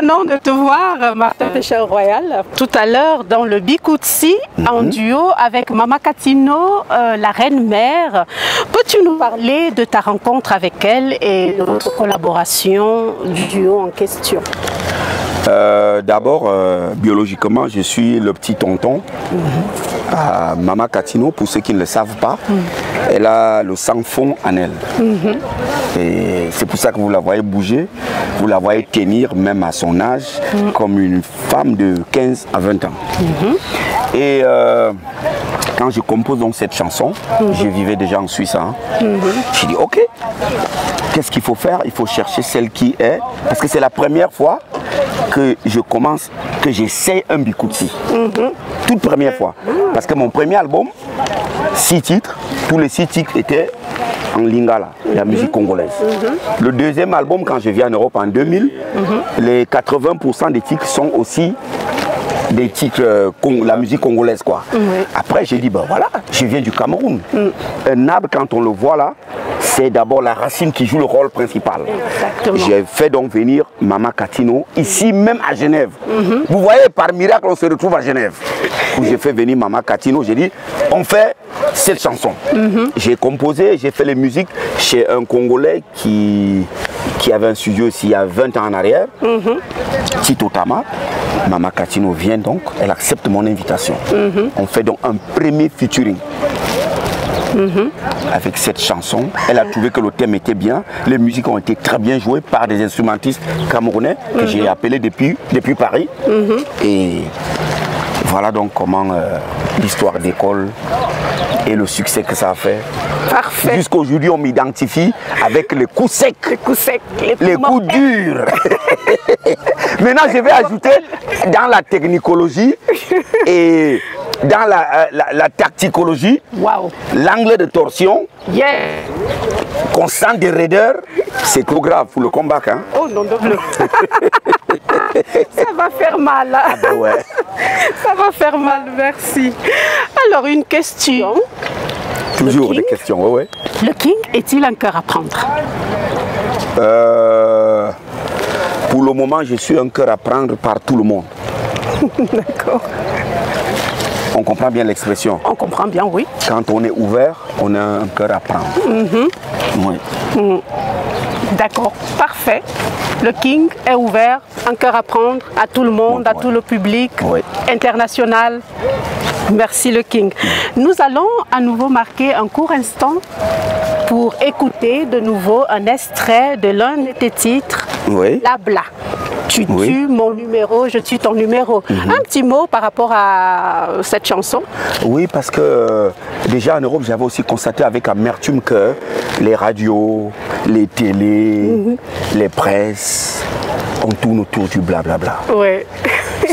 venons de te voir, Martin Pécheur-Royal, tout à l'heure dans le Bikoutsi, en duo avec Mama Katino, la reine-mère. Peux-tu nous parler de ta rencontre avec elle et de votre collaboration du duo en question? D'abord, biologiquement, je suis le petit tonton. Mama Katino, pour ceux qui ne le savent pas, elle a le sang fond en elle. Et c'est pour ça que vous la voyez bouger, vous la voyez tenir même à son âge, comme une femme de 15 à 20 ans. Et quand je compose donc cette chanson, je vivais déjà en Suisse, j'ai dit ok, qu'est-ce qu'il faut faire? Il faut chercher celle qui est, parce que c'est la première fois que je commence, que j'essaie un Bikoutsi. Toute première fois. Parce que mon premier album, 6 titres, tous les 6 titres étaient en lingala, la musique congolaise. Le deuxième album, quand je viens en Europe en 2000, les 80% des titres sont aussi des titres, la musique congolaise quoi. Après j'ai dit, ben voilà, je viens du Cameroun. Un arbre, quand on le voit là, c'est d'abord la racine qui joue le rôle principal. J'ai fait donc venir Mama Katino, ici même à Genève. Vous voyez, par miracle, on se retrouve à Genève. Où j'ai fait venir Mama Katino, j'ai dit, on fait cette chanson. J'ai composé, j'ai fait les musiques chez un Congolais qui avait un studio ici il y a 20 ans en arrière, Tito Tama. Mama Katino vient donc, elle accepte mon invitation. On fait donc un premier featuring. Avec cette chanson, elle a trouvé que le thème était bien, les musiques ont été très bien jouées par des instrumentistes camerounais que j'ai appelés depuis Paris. Et voilà donc comment l'histoire décolle et le succès que ça a fait. Parfait. Jusqu'aujourd'hui, on m'identifie avec les coups secs, les coups durs. Maintenant, je vais ajouter dans la technicologie et dans la tacticologie, l'angle de torsion, constant de raideur, c'est trop grave pour le combat. Hein? Oh non, double. Ça va faire mal. Ah ben ouais. Ça va faire mal, merci. Alors, une question. Toujours des questions, ouais. Le King est-il un cœur à prendre? Pour le moment, je suis un cœur à prendre par tout le monde. D'accord. On comprend bien l'expression. On comprend bien, oui. Quand on est ouvert, on a un cœur à prendre. Oui. D'accord, parfait. Le King est ouvert, un cœur à prendre à tout le monde, à tout le public international. Merci le King. Nous allons à nouveau marquer un court instant pour écouter de nouveau un extrait de l'un de tes titres, Blabla. Tu tues mon numéro, je tue ton numéro. Un petit mot par rapport à cette chanson? Oui, parce que déjà en Europe, j'avais aussi constaté avec amertume que les radios, les télés, les presses, on tourne autour du blablabla. Oui.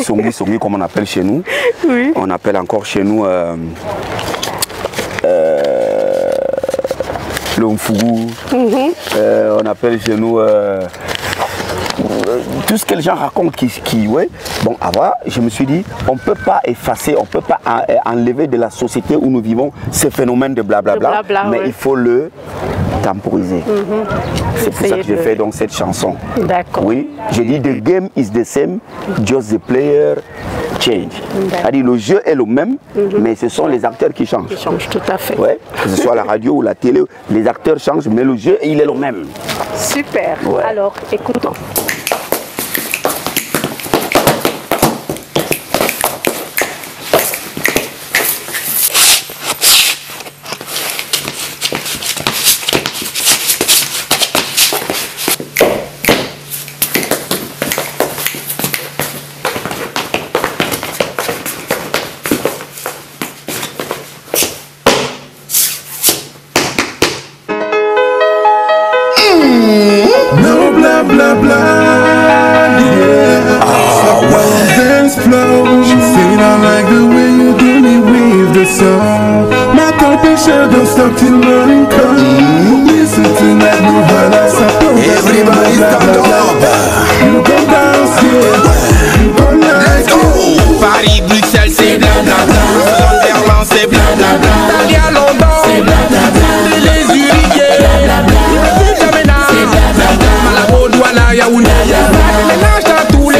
Songi, songi, comme on appelle chez nous. Oui. On appelle encore chez nous le mfougou. On appelle chez nous tout ce que les gens racontent bon, avant, je me suis dit, on ne peut pas effacer, on ne peut pas enlever de la société où nous vivons ce phénomène de blablabla, mais il faut le temporiser. C'est pour ça que j'ai fait donc cette chanson. D'accord. Oui, j'ai dit, the game is the same, just the player change. C'est-à-dire, le jeu est le même, mais ce sont les acteurs qui changent. Qui changent, tout à fait. Ouais, que ce soit la radio ou la télé, les acteurs changent, mais le jeu, il est le même. Super. Alors, écoutons. No blah blah blah, yeah. Dance flow. She said I like the way you do me with the song. My competition don't stop till morning come. Listen to that new house. Everybody stand up. You go dance, yeah. You go nice, yeah. Paris, Bruxelles, c'est blablabla. Berlin, c'est blablabla. Italie à London, c'est blablabla. Les Zurich, Malabo, Douala, Yaoundé. Ménage dans tous les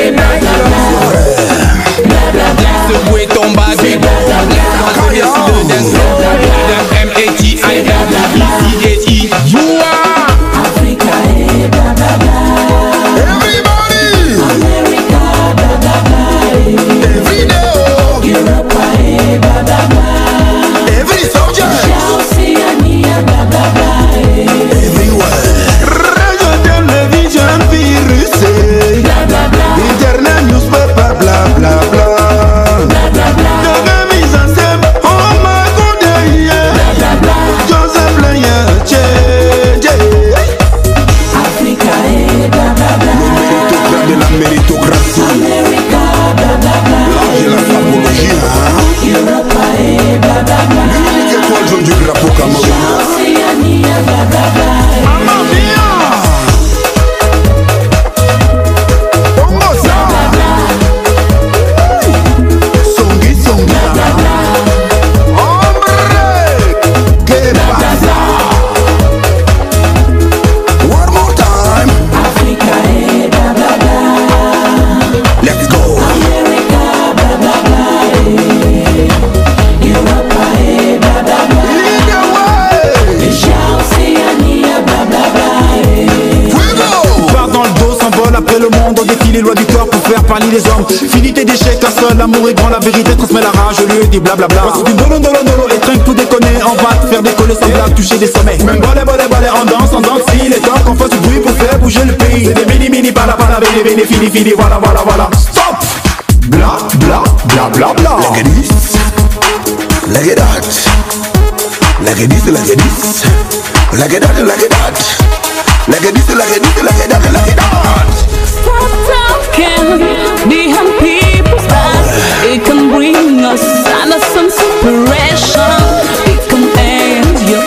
les lois du corps pour faire parler les hommes. Finis tes déchets car seul l'amour est grand, la vérité transmet la rage, je lui dis blablabla. Voici du dolo dolo dolo, les trains pour déconner, on va te faire décoller sans blague, toucher des sommets. Même bolé bolé bolé, on danse, si il est temps qu'on fasse du bruit pour faire bouger le pays. C'est des mini mini bala bala, veni veni fini fini, voilà voilà voilà. Stop! Bla bla bla bla bla. Like this, like that, like this, like this, like that, like that, like this, like this, like that, like that. Stop talking behind people's back. It can bring us some separation. It can end your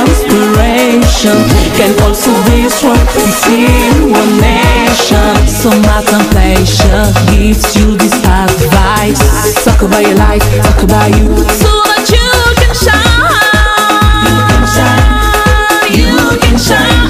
inspiration. Can also destroy within one nation. So my temptation gives you this advice. Talk about your life, talk about you, so that you can shine. You can shine. You can shine.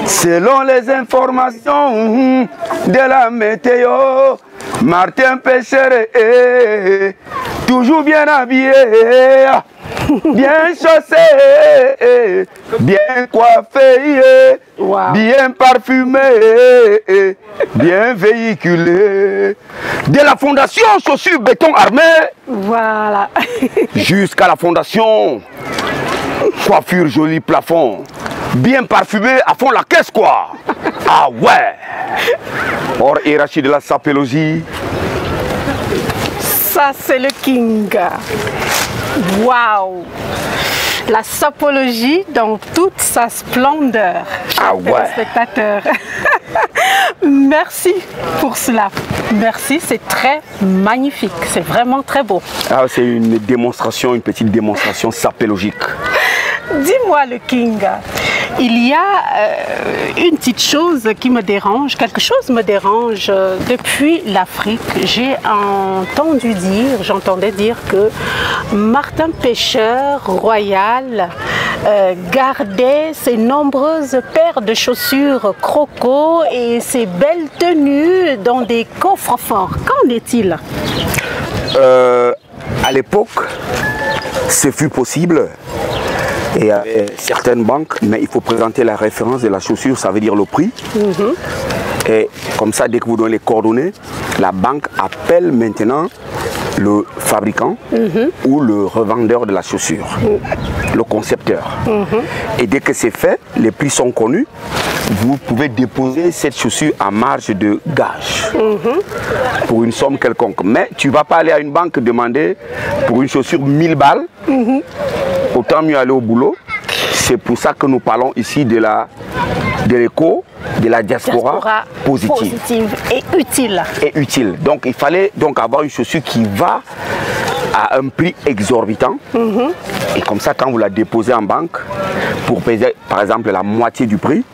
Selon les informations de la météo, Martin Pêcheur est toujours bien habillé, bien chaussé, bien coiffé, wow, bien parfumé, bien véhiculé. De la fondation Chaussures Béton Armé, voilà, jusqu'à la fondation Coiffure Joli Plafond. Bien parfumé à fond la caisse quoi. Ah ouais. Or hiérarchie de la sapologie. Ça c'est le king. Waouh. La sapologie dans toute sa splendeur. Ah ouais. Spectateurs. Merci pour cela. Merci, c'est très magnifique. C'est vraiment très beau. Ah, c'est une démonstration, une petite démonstration sapologique. Dis-moi le king, il y a une petite chose qui me dérange, quelque chose me dérange depuis l'Afrique. J'entendais dire que Martin Pêcheur Royal gardait ses nombreuses paires de chaussures croco et ses belles tenues dans des coffres forts. Qu'en est-il? À l'époque, ce fut possible. Et il y avait certaines banques, mais il faut présenter la référence de la chaussure, ça veut dire le prix. Et comme ça, dès que vous donnez les coordonnées, la banque appelle maintenant le fabricant ou le revendeur de la chaussure, le concepteur. Et dès que c'est fait, les prix sont connus, vous pouvez déposer cette chaussure à marge de gage pour une somme quelconque. Mais tu ne vas pas aller à une banque demander pour une chaussure 1000 balles. Autant mieux aller au boulot. C'est pour ça que nous parlons ici de l'écho, de la diaspora positive et utile. Et utile. Donc il fallait donc avoir une chaussure qui va à un prix exorbitant. Et comme ça, quand vous la déposez en banque, pour payer par exemple la moitié du prix,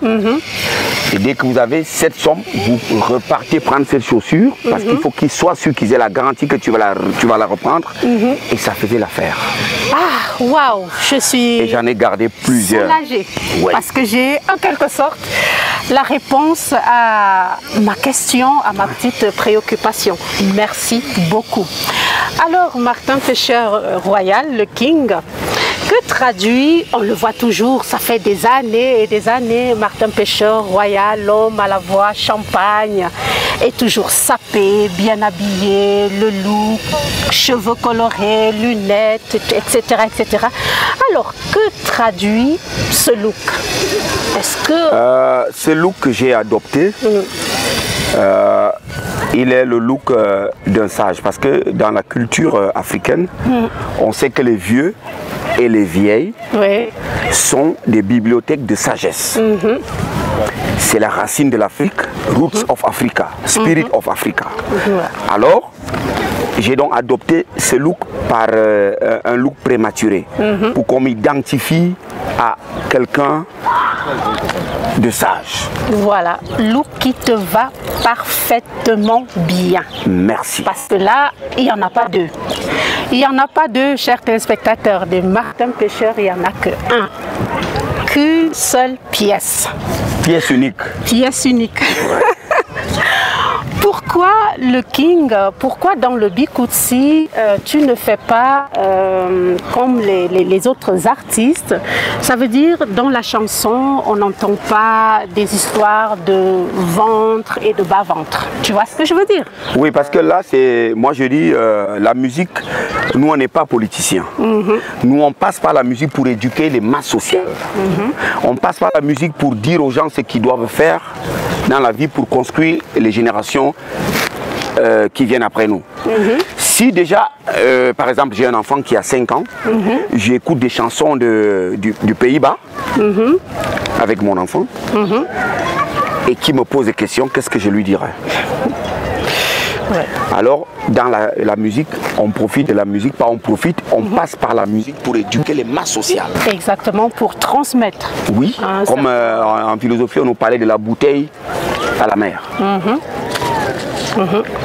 et dès que vous avez cette somme, vous repartez prendre cette chaussure, parce qu'il faut qu'il soit sûr qu'ils aient la garantie que tu vas la reprendre. Et ça faisait l'affaire. Ah, waouh, je suis... Et j'en ai gardé plusieurs. Soulagée, ouais. Parce que j'ai en quelque sorte la réponse à ma question, à ma petite préoccupation. Merci beaucoup. Alors, Martin Pêcheur Royal, le King, Que traduit, on le voit toujours, ça fait des années et des années, Martin Pêcheur Royal, l'homme à la voix champagne, est toujours sapé, bien habillé, le look, cheveux colorés, lunettes, etc., etc. Alors, que traduit ce look? Est-ce que... ce look que j'ai adopté, il est le look d'un sage. Parce que dans la culture africaine, on sait que les vieux et les vieilles sont des bibliothèques de sagesse. C'est la racine de l'Afrique, Roots of Africa, Spirit of Africa. Alors, j'ai donc adopté ce look par un look prématuré, pour qu'on m'identifie à quelqu'un de sage. Voilà, look qui te va parfaitement bien. Merci. Parce que là, il n'y en a pas deux. Il n'y en a pas deux, chers téléspectateurs. De Martin Pêcheur, il n'y en a qu'un. Qu'une seule pièce. Pièce unique. Pièce unique. Pourquoi le King, pourquoi dans le Bikutsi, tu ne fais pas comme les autres artistes? Ça veut dire, dans la chanson, on n'entend pas des histoires de ventre et de bas-ventre. Tu vois ce que je veux dire? Oui, parce que là, moi je dis, la musique, nous on n'est pas politiciens. Nous on passe par la musique pour éduquer les masses sociales. On passe par la musique pour dire aux gens ce qu'ils doivent faire dans la vie pour construire les générations qui viennent après nous. Si déjà, par exemple, j'ai un enfant qui a 5 ans, j'écoute des chansons du Pays-Bas avec mon enfant et qui me pose des questions, qu'est-ce que je lui dirais? Alors, dans la musique, on profite de la musique, pas on profite, on passe par la musique pour éduquer les masses sociales. Exactement, pour transmettre. Oui, comme en philosophie, on nous parlait de la bouteille à la mer.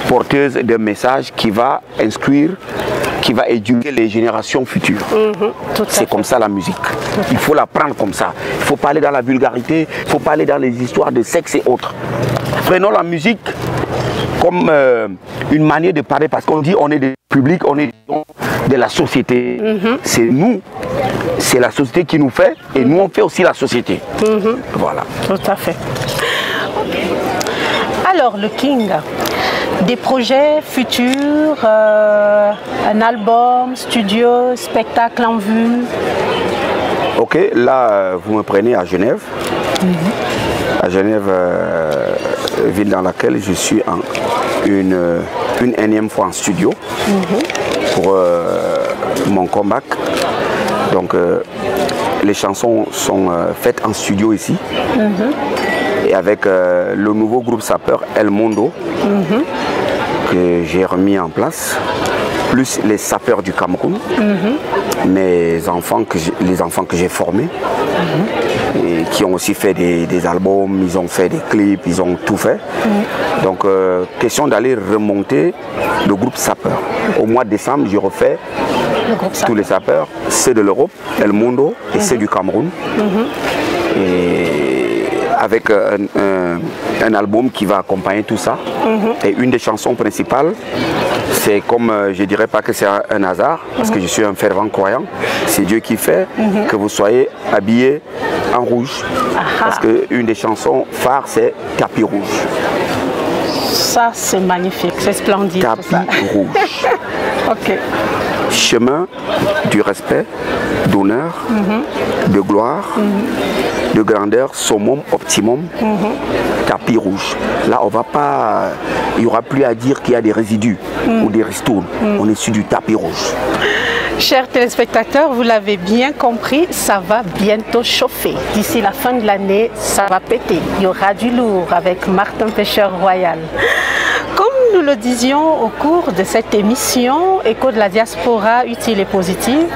Porteuse d'un message qui va instruire, qui va éduquer les générations futures. C'est comme ça la musique. Il faut la prendre comme ça. Il faut parler dans la vulgarité, il faut parler dans les histoires de sexe et autres. Prenons la musique comme une manière de parler, parce qu'on dit on est des publics, on est de la société. C'est nous, c'est la société qui nous fait, et nous on fait aussi la société. Voilà. Tout à fait. Alors le King, des projets futurs, un album, studio, spectacle en vue? Ok, là vous me prenez à Genève. À Genève, ville dans laquelle je suis une énième fois en studio pour mon comeback. Donc les chansons sont faites en studio ici. Et avec le nouveau groupe Sapeur El Mondo que j'ai remis en place, plus les sapeurs du Cameroun, les enfants que j'ai formés, et qui ont aussi fait des albums, ils ont fait des clips, ils ont tout fait. Donc question d'aller remonter le groupe Sapeur. Au mois de décembre, je refais tous les sapeurs, ceux de l'Europe, El Mondo et ceux du Cameroun. Et avec un album qui va accompagner tout ça. Et une des chansons principales, c'est comme, je dirais pas que c'est un hasard, parce que je suis un fervent croyant, c'est Dieu qui fait que vous soyez habillés en rouge. Parce qu'une des chansons phares, c'est Tapis rouge. Ça, c'est magnifique, c'est splendide. Tapis rouge. Ok. Chemin du respect, d'honneur, de gloire, de grandeur, summum, optimum, tapis rouge. Là, on va pas, il n'y aura plus à dire qu'il y a des résidus ou des ristournes. On est sur du tapis rouge. Chers téléspectateurs, vous l'avez bien compris, ça va bientôt chauffer. D'ici la fin de l'année, ça va péter. Il y aura du lourd avec Martin Pêcheur Royal. Comme nous le disions au cours de cette émission, Écho de la diaspora utile et positive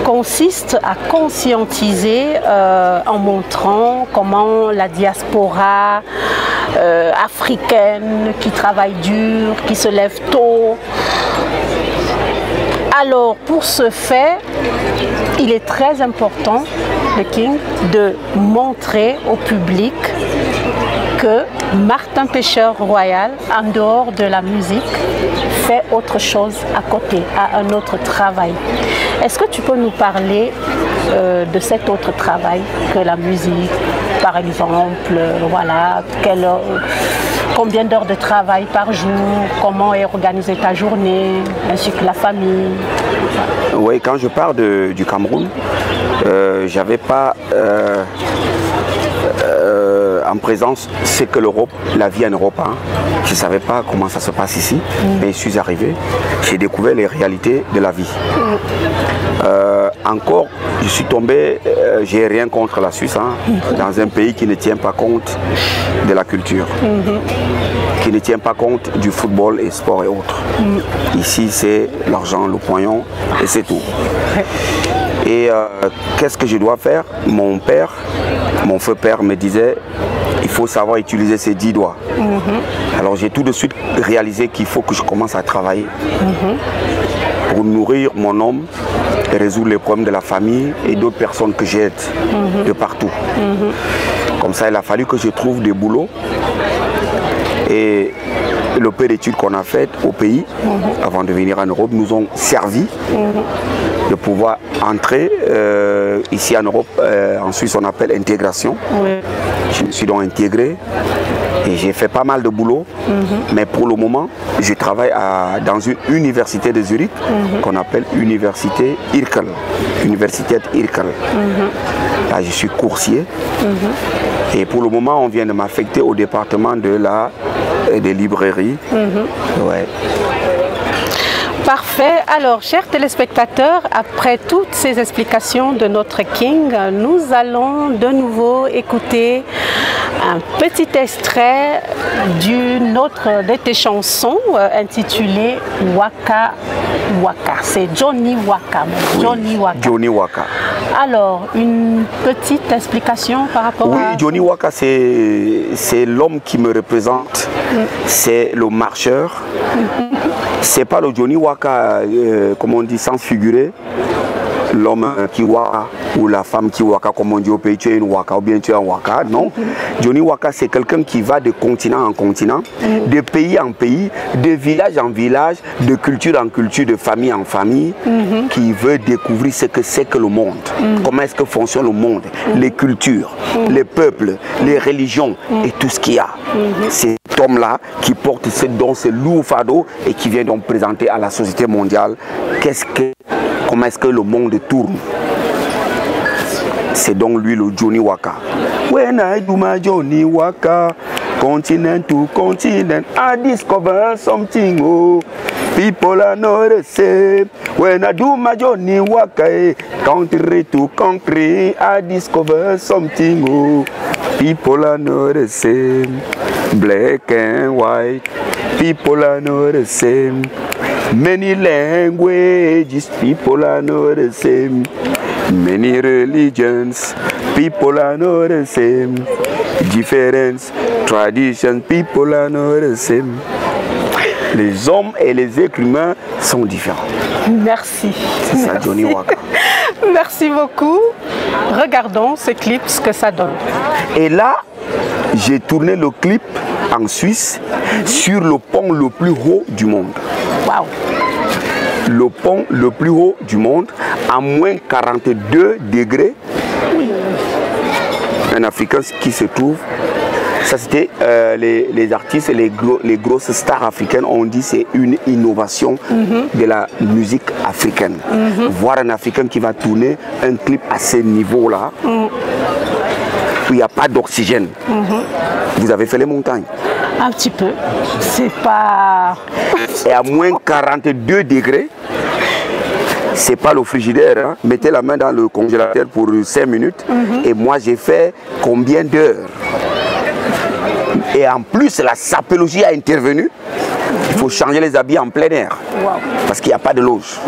consiste à conscientiser en montrant comment la diaspora africaine qui travaille dur, qui se lève tôt. Alors, pour ce fait, il est très important, le King, de montrer au public que Martin Pêcheur Royal, en dehors de la musique, fait autre chose à côté, a un autre travail. Est-ce que tu peux nous parler de cet autre travail que la musique, par exemple, voilà, combien d'heures de travail par jour, comment est organisée ta journée, ainsi que la famille? Oui, quand je pars du Cameroun, j'avais pas en présence ce que l'Europe, la vie en Europe. Hein. Je ne savais pas comment ça se passe ici, mais je suis arrivé, j'ai découvert les réalités de la vie. Encore, je suis tombé, j'ai rien contre la Suisse, hein, dans un pays qui ne tient pas compte de la culture, qui ne tient pas compte du football et sport et autres. Ici, c'est l'argent, le poignon, et c'est tout. Et qu'est-ce que je dois faire? Mon père, mon feu père me disait, il faut savoir utiliser ses 10 doigts. Alors j'ai tout de suite réalisé qu'il faut que je commence à travailler pour nourrir mon homme et résoudre les problèmes de la famille et d'autres personnes que j'aide de partout. Comme ça, il a fallu que je trouve des boulots. Et le peu d'études qu'on a faites au pays, avant de venir en Europe, nous ont servi de pouvoir entrer ici en Europe. En Suisse, on appelle intégration. Je me suis donc intégré et j'ai fait pas mal de boulot. Mais pour le moment, je travaille dans une université de Zurich qu'on appelle Université Irkel. Université Irkel. Là, je suis coursier. Et pour le moment, on vient de m'affecter au département des librairies. Ouais. Parfait. Alors, chers téléspectateurs, après toutes ces explications de notre King, nous allons de nouveau écouter un petit extrait d'une autre de tes chansons intitulée Waka Waka. C'est Johnny Waka. Johnny Waka. Johnny Waka. Alors, une petite explication par rapport à... Oui, Johnny Waka, c'est l'homme qui me représente. C'est le marcheur. C'est pas le Johnny Waka, comme on dit, sans figurer. L'homme qui waka ou la femme qui waka, comme on dit au pays, tu es une waka ou bien tu es un waka. Non. Johnny Waka, c'est quelqu'un qui va de continent en continent, de pays en pays, de village en village, de culture en culture, de famille en famille, qui veut découvrir ce que c'est que le monde. Comment est-ce que fonctionne le monde, les cultures, les peuples, les religions et tout ce qu'il y a. C'est cet homme-là qui porte ce lourd fardeau et qui vient donc présenter à la société mondiale comment est-ce que le monde tourne. C'est donc lui le Johnny Waka. When I do my Johnny Waka, continent to continent, I discover something. Oh, people are not the same. When I do my Johnny Waka, country to country, I discover something. Oh, people are not the same. Black and white, people are not the same. Many languages, people are not the same. Many religions, people are not the same. Different traditions, people are not the same. Les hommes et les êtres humains sont différents. Merci. C'est ça, Johnny Waka. Merci beaucoup. Regardons ce clip, ce que ça donne. Et là, j'ai tourné le clip en Suisse sur le pont le plus haut du monde. Waouh! Le pont le plus haut du monde, à moins 42 degrés. Un Africain qui se trouve, ça c'était les artistes et les grosses stars africaines ont dit c'est une innovation de la musique africaine. Voir un Africain qui va tourner un clip à ce niveau-là, où il n'y a pas d'oxygène. Vous avez fait les montagnes? Un petit peu. C'est pas... Et à moins 42 degrés, c'est pas le frigidaire. Hein. Mettez la main dans le congélateur pour 5 minutes. Et moi, j'ai fait combien d'heures? Et en plus, la sapologie a intervenu. Il faut changer les habits en plein air. Parce qu'il n'y a pas de loge.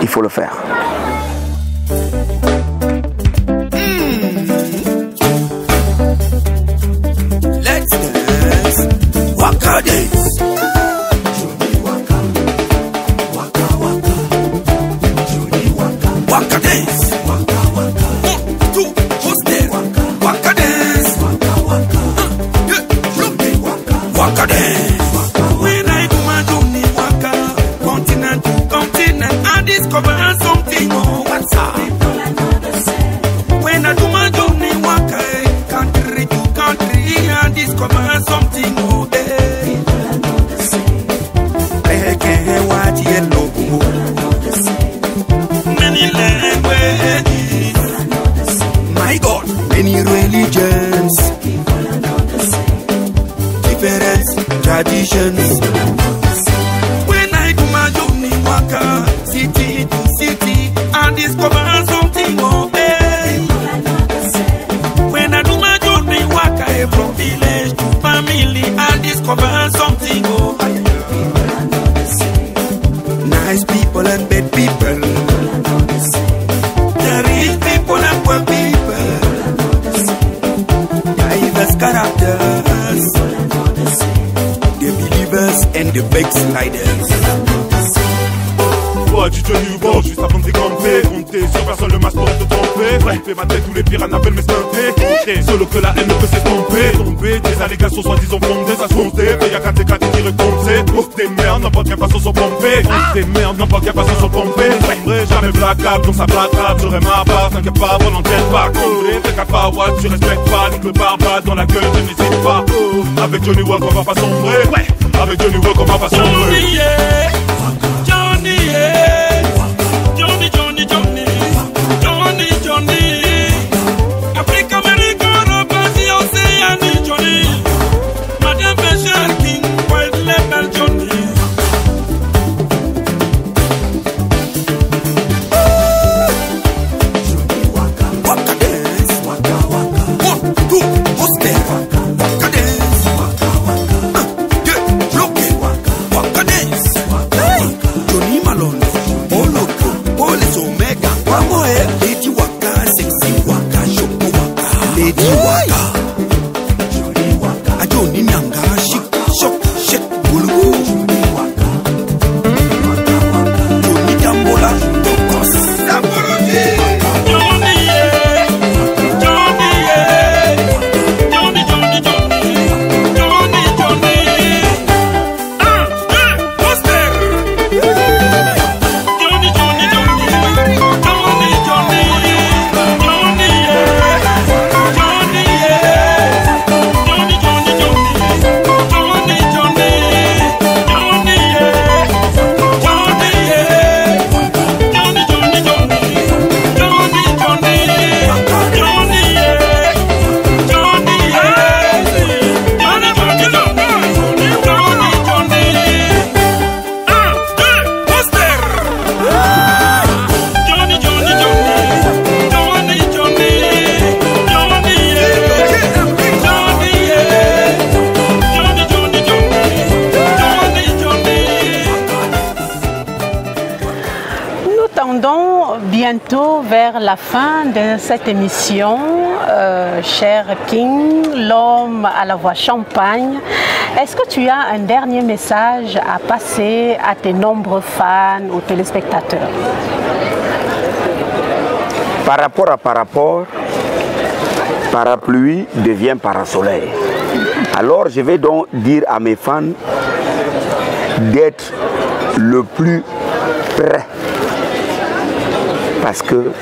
Il faut le faire. Waka dance. Johnny Waka. Waka waka. Johnny Waka. Waka dance. Waka waka. 1, 2, what's there? Waka dance. Waka waka. Johnny Waka. Waka dance. When I do my Johnny Waka, continent to continent. discover something, oh, what's up? When I do my journey, walk country to country and discover something, oh, hey. Black and white, yellow, many languages, my God, many religions, different traditions. When I do my journey, walk city to city and discover something, oh, hey. When I do my journey, walk from village to family and discover something, oh, nice people and bad people, the rich people and poor people, diverse characters, the believers and the backsliders. Du tenu bon juste avant de décamper. Compter sur personne, le masque pourrait te tromper. Ouais, fais ma tête, tous les pirates appellent mes stuntés. Compter, solo que la haine ne peut s'estomper. Tomber, des allégations soi-disant fondées, ça se monter. Y'a qu'à tes cas qui recompter. Oh tes merdes, n'importe quelle façon sont pompées. Oh tes merdes, n'importe quelle façon sont pompées. J'aimerais jamais blacable, donc ça blacable. J'aurais ma part, t'inquiète pas, volontaire pas. Comblé, t'es qu'à pas, ouais, tu respectes pas. Nique le barbare dans la gueule, tu n'hésites pas. Oh, avec Johnny Walk, on va pas sombrer. Ouais, avec Johnny Walk, on va pas sombrer. Johnny, Johnny, Johnny, Johnny, Johnny, Johnny, Afrique, Amérique, Europe, Asie, Océanie, Johnny, Madame Bécher, King, White Label, Johnny. Waka dance, waka waka, 1, 2, poster, waka dance, waka waka, get bloqué, waka dance, Johnny Malone, Oloko, Police Omega, Wamoe, Lady Waka, Sexy Waka, Shoko Waka, Lady Waka, Johnny Waka, Johnny Nanga, Shik, Shok, Shek, Bulu, Johnny Waka, Johnny Jambola, Tokos, Saborodi, Johnny, Johnny, Johnny, Johnny, Johnny, Johnny, Johnny, poster. Johnny, Johnny, Johnny, Johnny, Johnny, Johnny, Johnny, Johnny, Johnny, Johnny, Johnny, Johnny, Nous tendons bientôt vers la fin de cette émission, cher King, l'homme à la voix champagne. Est-ce que tu as un dernier message à passer à tes nombreux fans ou téléspectateurs? Par rapport à parapluie devient parasoleil. Alors je vais donc dire à mes fans d'être le plus près. Parce que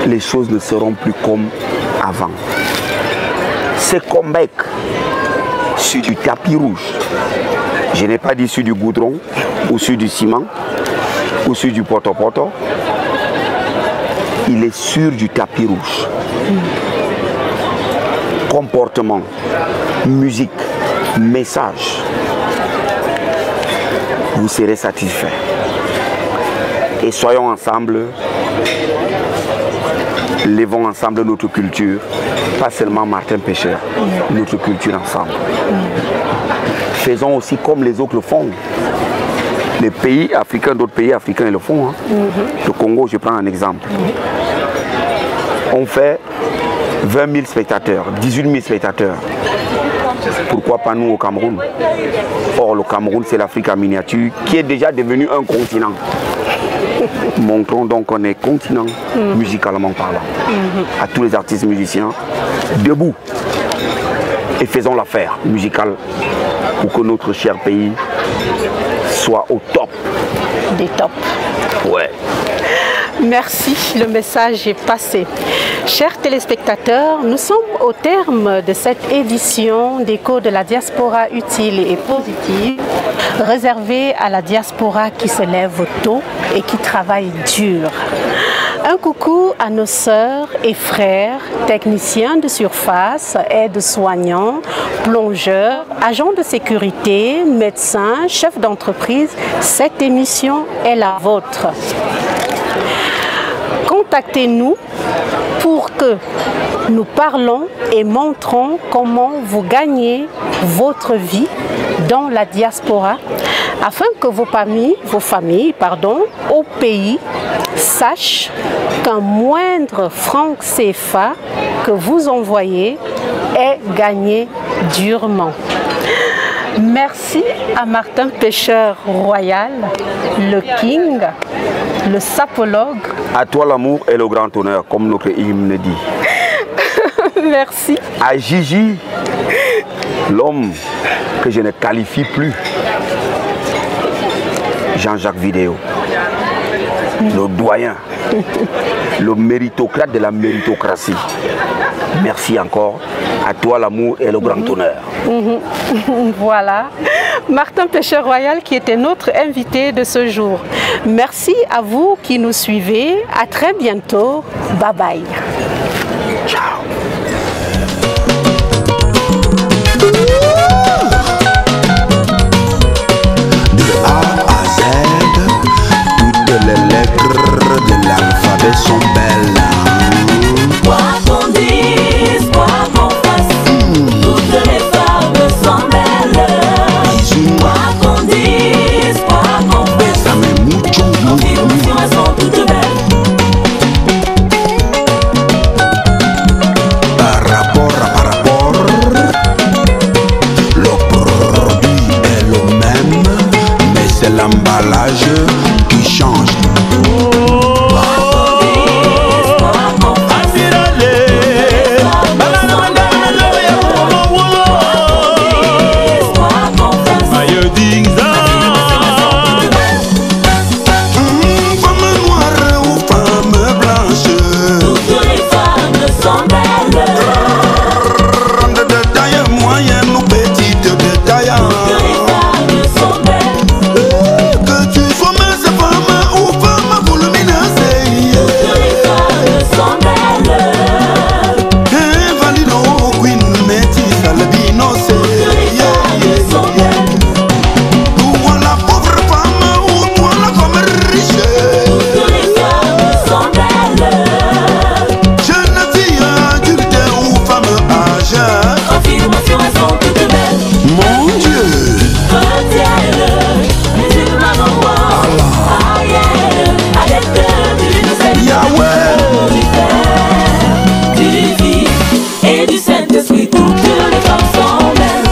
les choses ne seront plus comme avant. C'est comme bec sur du tapis rouge. Je n'ai pas dit sur du goudron ou sur du ciment ou sur du poto-poto. Il est sur du tapis rouge. Comportement, musique, message. Vous serez satisfait. Et soyons ensemble, levons ensemble notre culture, pas seulement Martin Pécheur, notre culture ensemble. Faisons aussi comme les autres le font. Les pays africains, d'autres pays africains le font. Hein. Le Congo, je prends un exemple. On fait 20 000 spectateurs, 18 000 spectateurs. Pourquoi pas nous au Cameroun? Or, le Cameroun, c'est l'Afrique en miniature qui est déjà devenu un continent. Montrons donc qu'on est continent, musicalement parlant. À tous les artistes musiciens, debout. Et faisons l'affaire musicale pour que notre cher pays soit au top des tops. Ouais. Merci, le message est passé. Chers téléspectateurs, nous sommes au terme de cette édition d'Écho de la diaspora utile et positive, réservée à la diaspora qui se lève tôt et qui travaille dur. Un coucou à nos sœurs et frères, techniciens de surface, aides-soignants, plongeurs, agents de sécurité, médecins, chefs d'entreprise. Cette émission est la vôtre. Contactez-nous pour que nous parlons et montrons comment vous gagnez votre vie dans la diaspora afin que vos familles au pays sachent qu'un moindre franc CFA que vous envoyez est gagné durement. Merci à Martin Pêcheur Royal, le King, le sapologue. À toi l'amour et le grand honneur, comme notre hymne dit. Merci. À Gigi, l'homme que je ne qualifie plus, Jean-Jacques Vidéo, le doyen, le méritocrate de la méritocratie. Merci encore. À toi l'amour et le grand honneur. Voilà. Martin Pêcheur Royal qui était notre invité de ce jour. Merci à vous qui nous suivez. À très bientôt. Bye bye. Ciao. De A à Z, toutes les lettres de l'alphabet sont belles. Quoi qu'on dise, quoi qu'on fasse, toutes les femmes sont belles. Quoi qu'on dise, quoi qu'on fasse, Bésame mucho, confirmation, elles sont toutes belles. par rapport, le produit est le même, mais c'est l'emballage qui change. Femme noire ou femme blanche, Toutes les femmes sont belles. grande de taille moyenne ou petite de taille. Toutes les femmes sont belles. Que tu sois mince femme ou femme volumineuse, Toutes les femmes sont belles. invalide queen métisse albino, Toutes les femmes sont belles. toi la pauvre femme ou toi la femme riche, Toutes les femmes sont belles. jeune fille adulte ou femme âgée. Confirmation, elles sont toutes belles. Mon Dieu, Chrétiennes, musulmanes au roi, païennes, adeptes d'une secte Yahweh. du Père, du Fils et du Saint-Esprit. Toutes les femmes sont belles.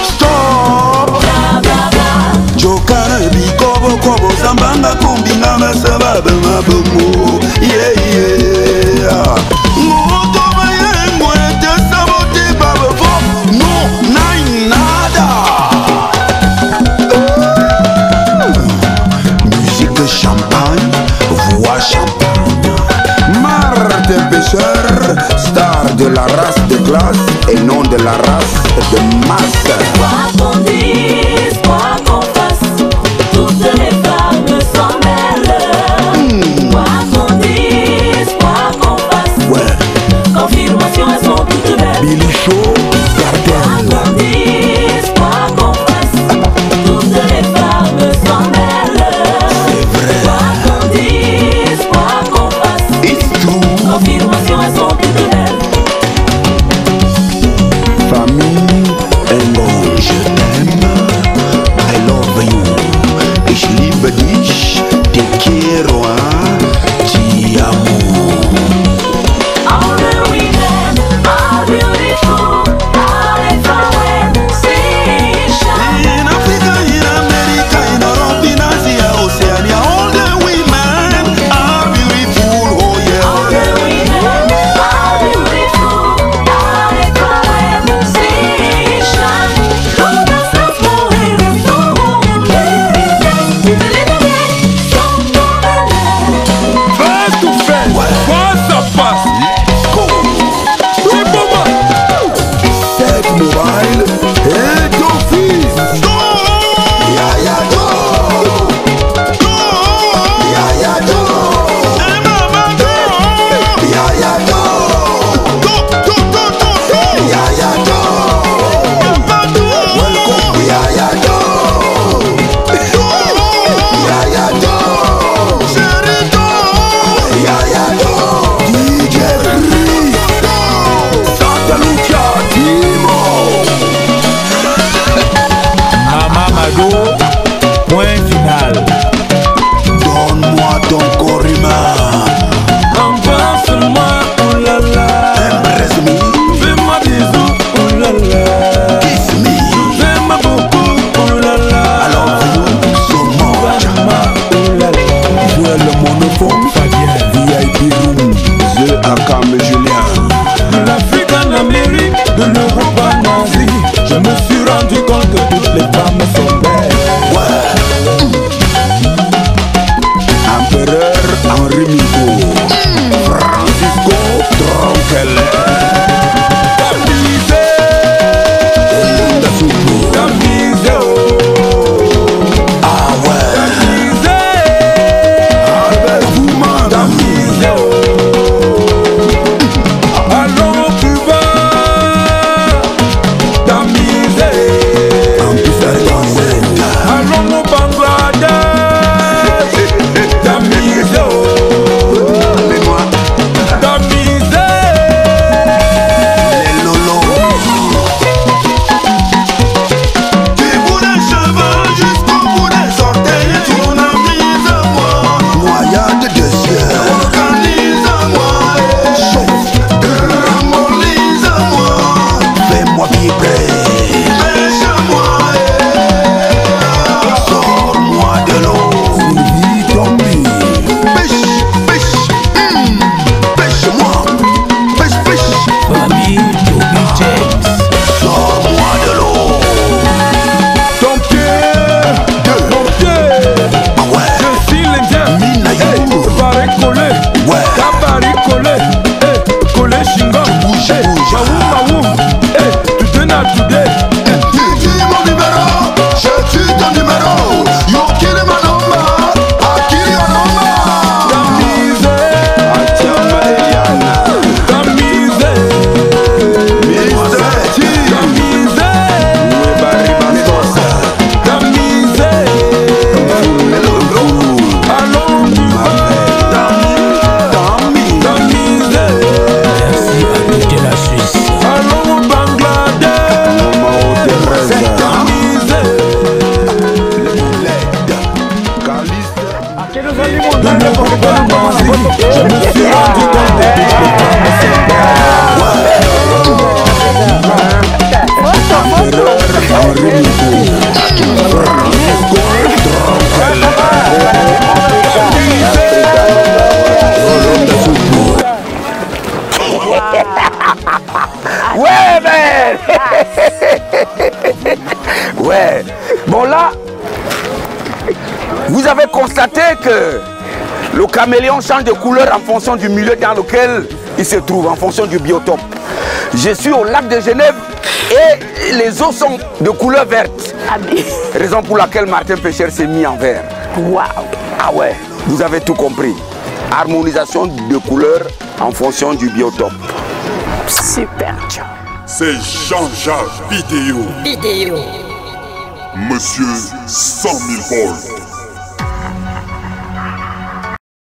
stop. Bla bla bla. Jokara bikobo kobo zambanga kumbinga masababu mabumu. Yeah yeah. Moto bayengwe te sabote babofo. No nai nada. Musique champagne, voix champagne. Martin Pêcheur, star de la race de classe et non de la race de masse. Quoi qu'on dise, quoi qu'on fasse, toutes les femmes sont belles. Quoi qu'on dise, quoi qu'on fasse, Ouais, confirmation, elles sont toutes belles. Billy Show, Quoi Gardel. qu'on dise, quoi qu'on fasse, toutes les femmes sont belles. C'est vrai, Quoi qu'on dise, quoi qu'on fasse, it's true. confirmation, elles sont toutes belles. Famille, un bon je t'aime. de n'importe quel monde. Je me suis rendu compte de toutes les femmes de cette Ouais, man. Ouais. Bon là, vous avez constaté que le caméléon change de couleur en fonction du milieu dans lequel il se trouve, en fonction du biotope. Je suis au lac de Genève et les eaux sont de couleur verte. Raison pour laquelle Martin Pêcheur s'est mis en vert. Waouh. Ah ouais, vous avez tout compris. Harmonisation de couleurs en fonction du biotope. Super. C'est Jean-Jacques Vidéo. Monsieur 100 000 volts.